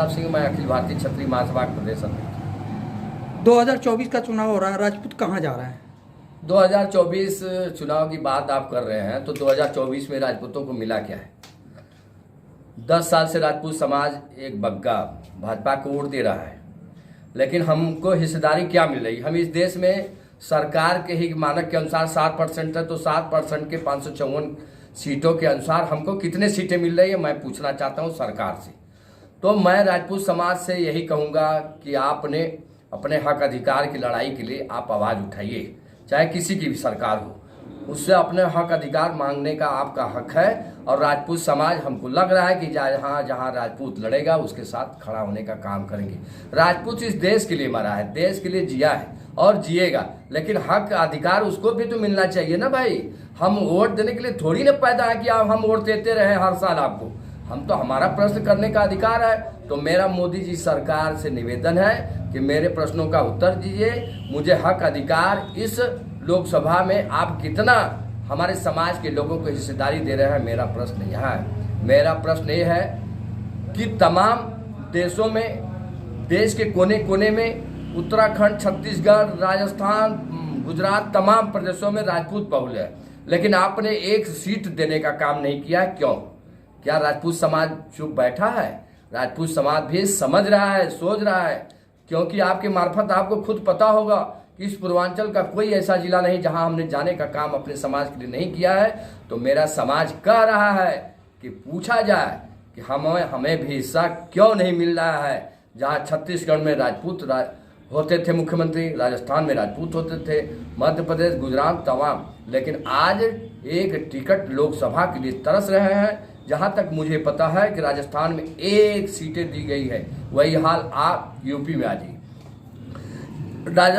प्रताप सिंह, मैं अखिल भारतीय क्षत्रिय महासभा के प्रदेश अध्यक्ष। 2024 का चुनाव हो रहा है, राजपूत कहाँ जा रहा है? 2024 चुनाव की बात आप कर रहे हैं तो 2024 में राजपूतों को मिला क्या है? 10 साल से राजपूत समाज एक बग्गा भाजपा को वोट दे रहा है, लेकिन हमको हिस्सेदारी क्या मिल रही? हम इस देश में सरकार के ही मानक के अनुसार 60% है, तो 60% के 554 सीटों के अनुसार हमको कितने सीटें मिल रही है, मैं पूछना चाहता हूं सरकार से। तो मैं राजपूत समाज से यही कहूंगा कि आपने अपने हक अधिकार की लड़ाई के लिए आप आवाज़ उठाइए, चाहे किसी की भी सरकार हो, उससे अपने हक अधिकार मांगने का आपका हक है। और राजपूत समाज, हमको लग रहा है कि जहाँ जहाँ राजपूत लड़ेगा उसके साथ खड़ा होने का काम करेंगे। राजपूत इस देश के लिए मरा है, देश के लिए जिया है और जिएगा, लेकिन हक अधिकार उसको भी तो मिलना चाहिए ना भाई। हम वोट देने के लिए थोड़ी ना पैदा है कि हम वोट देते रहे हर साल आपको। हम तो, हमारा प्रश्न करने का अधिकार है। तो मेरा मोदी जी सरकार से निवेदन है कि मेरे प्रश्नों का उत्तर दीजिए, मुझे हक अधिकार इस लोकसभा में आप कितना हमारे समाज के लोगों को हिस्सेदारी दे रहे हैं, मेरा प्रश्न यह है। मेरा प्रश्न ये है कि तमाम देशों में, देश के कोने कोने में, उत्तराखंड, छत्तीसगढ़, राजस्थान, गुजरात, तमाम प्रदेशों में राजपूत बहुल है, लेकिन आपने एक सीट देने का काम नहीं किया। क्यों? क्या राजपूत समाज चुप बैठा है? राजपूत समाज भी समझ रहा है, सोच रहा है, क्योंकि आपके मार्फत आपको खुद पता होगा कि इस पूर्वांचल का कोई ऐसा जिला नहीं जहां हमने जाने का काम अपने समाज के लिए नहीं किया है। तो मेरा समाज कह रहा है कि पूछा जाए कि हमें भी हिस्सा क्यों नहीं मिल रहा है। जहां छत्तीसगढ़ में राजपूत होते थे मुख्यमंत्री, राजस्थान में राजपूत होते थे, मध्य प्रदेश, गुजरात, तमाम, लेकिन आज एक टिकट लोकसभा के लिए तरस रहे हैं। जहां तक मुझे पता है कि राजस्थान में 1 सीटें दी गई है, वही हाल आप यूपी में आ जाइए।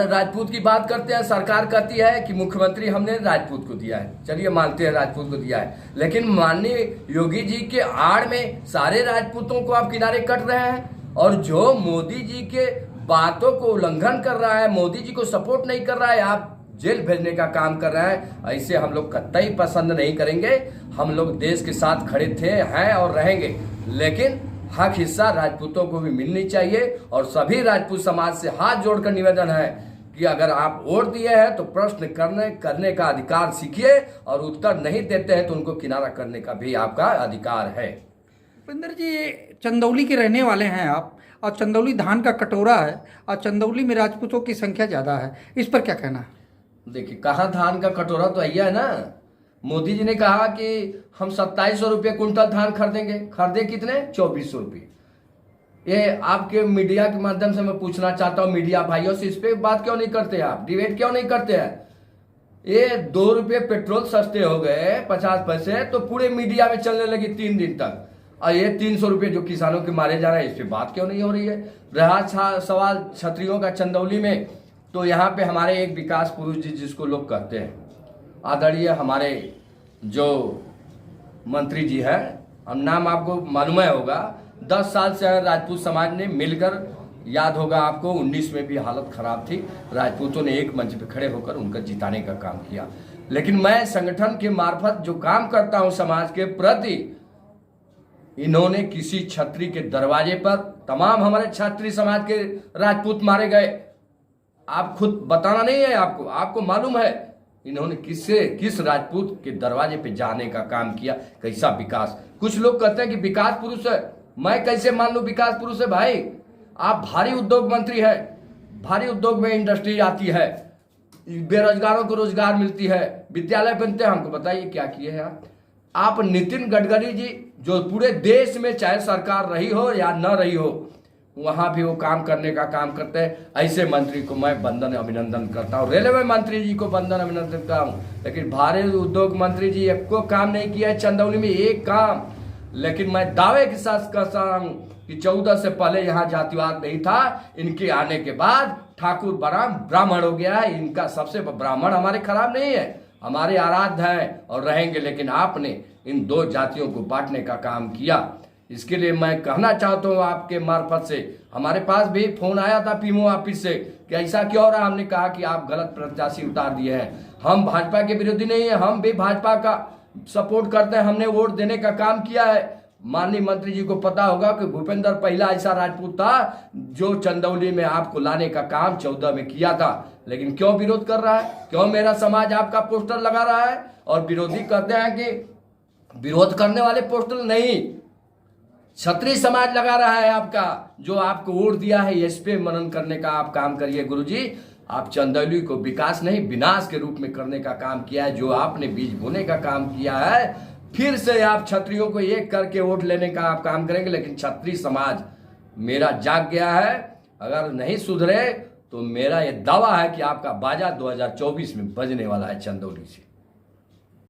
राजपूत की बात करते हैं, सरकार कहती है कि मुख्यमंत्री हमने राजपूत को दिया है। चलिए मानते हैं राजपूत को दिया है, लेकिन माननीय योगी जी के आड़ में सारे राजपूतों को आप किनारे कट रहे हैं। और जो मोदी जी के बातों को उल्लंघन कर रहा है, मोदी जी को सपोर्ट नहीं कर रहा है, आप जेल भेजने का काम कर रहे हैं। ऐसे हम लोग कतई पसंद नहीं करेंगे। हम लोग देश के साथ खड़े थे, हैं और रहेंगे, लेकिन हक हिस्सा राजपूतों को भी मिलनी चाहिए। और सभी राजपूत समाज से हाथ जोड़कर निवेदन है कि अगर आप वोट दिए हैं तो प्रश्न करने का अधिकार सीखिए, और उत्तर नहीं देते हैं तो उनको किनारा करने का भी आपका अधिकार है। भूपेंद्र जी, चंदौली के रहने वाले हैं आप, और चंदौली धान का कटोरा है, और चंदौली में राजपूतों की संख्या ज़्यादा है, इस पर क्या कहना है? देखिए, कहाँ धान का कटोरा तो यही है ना। मोदी जी ने कहा कि हम 2700 रुपये कुंटल धान खरीदेंगे। खरीदे कितने? 2400 रुपये। ये आपके मीडिया के माध्यम से मैं पूछना चाहता हूँ, मीडिया भाइयों से, इस पे बात क्यों नहीं करते आप, डिबेट क्यों नहीं करते हैं? ये 2 रुपये पेट्रोल सस्ते हो गए, 50 पैसे, तो पूरे मीडिया में चलने लगी 3 दिन तक। और ये 300 रुपये जो किसानों के मारे जा रहे हैं, इस पे बात क्यों नहीं हो रही है? रहा सवाल क्षत्रियों का चंदौली में, तो यहाँ पे हमारे एक विकास पुरुष जी, जिसको लोग कहते हैं आदरणीय, हमारे जो मंत्री जी हैं, हम नाम आपको मालूम होगा, 10 साल से राजपूत समाज ने मिलकर, याद होगा आपको 19 में भी हालत खराब थी, राजपूतों ने एक मंच पे खड़े होकर उनका जिताने का काम किया। लेकिन मैं संगठन के मार्फत जो काम करता हूं समाज के प्रति, इन्होंने किसी छत्री के दरवाजे पर, तमाम हमारे छत्री समाज के राजपूत मारे गए। आप खुद बताना नहीं है, आपको मालूम है इन्होंने किस राजपूत के दरवाजे पे जाने का काम किया, कैसा विकास। कुछ लोग कहते हैं कि विकास पुरुष है, मैं कैसे मान लूं विकास पुरुष है? भाई, आप भारी उद्योग मंत्री है, भारी उद्योग में इंडस्ट्री आती है, बेरोजगारों को रोजगार मिलती है, विद्यालय बनते हैं, हमको बताइए क्या किए हैं आप? नितिन गडकरी जी, जो पूरे देश में चाहे सरकार रही हो या न रही हो, वहां भी वो काम करने का काम करते हैं। ऐसे मंत्री को मैं वंदन अभिनंदन करता हूँ। रेलवे मंत्री जी को वंदन अभिनंदन करता हूँ, लेकिन भारी उद्योग मंत्री जी एक को काम नहीं किया है चंदौली में, एक काम। लेकिन मैं दावे के साथ कहता हूँ कि 14 से पहले यहाँ जातिवाद नहीं था, इनके आने के बाद ठाकुर ब्राह्मण हो गया है। इनका सबसे ब्राह्मण हमारे खराब नहीं है, हमारे आराध्य हैं और रहेंगे, लेकिन आपने इन 2 जातियों को बांटने का काम किया। इसके लिए मैं कहना चाहता हूँ आपके मार्फत से, हमारे पास भी फोन आया था पीएमओ ऑफिस से कि ऐसा क्यों हो रहा। हमने कहा कि आप गलत प्रत्याशी उतार दिए हैं। हम भाजपा के विरोधी नहीं है, हम भी भाजपा का सपोर्ट करते हैं, हमने वोट देने का काम किया है, माननीय मंत्री जी को पता होगा कि भूपेंद्र पहला ऐसा राजपूत था जो चंदौली में आपको लाने का काम 14 में किया था, लेकिन क्यों विरोध कर रहा है? क्यों मेरा समाज आपका पोस्टर लगा रहा है? और विरोधी कहते हैं कि विरोध करने वाले पोस्टर नहीं, क्षत्रिय समाज लगा रहा है आपका, जो आपको वोट दिया है। इस पे मनन करने का आप काम करिए गुरुजी। आप चंदौली को विकास नहीं विनाश के रूप में करने का काम किया है। जो आपने बीज बोने का काम किया है, फिर से आप क्षत्रियों को एक करके वोट लेने का आप काम करेंगे, लेकिन क्षत्रिय समाज मेरा जाग गया है। अगर नहीं सुधरे तो मेरा यह दावा है कि आपका बाजा 2024 में बजने वाला है चंदौली से।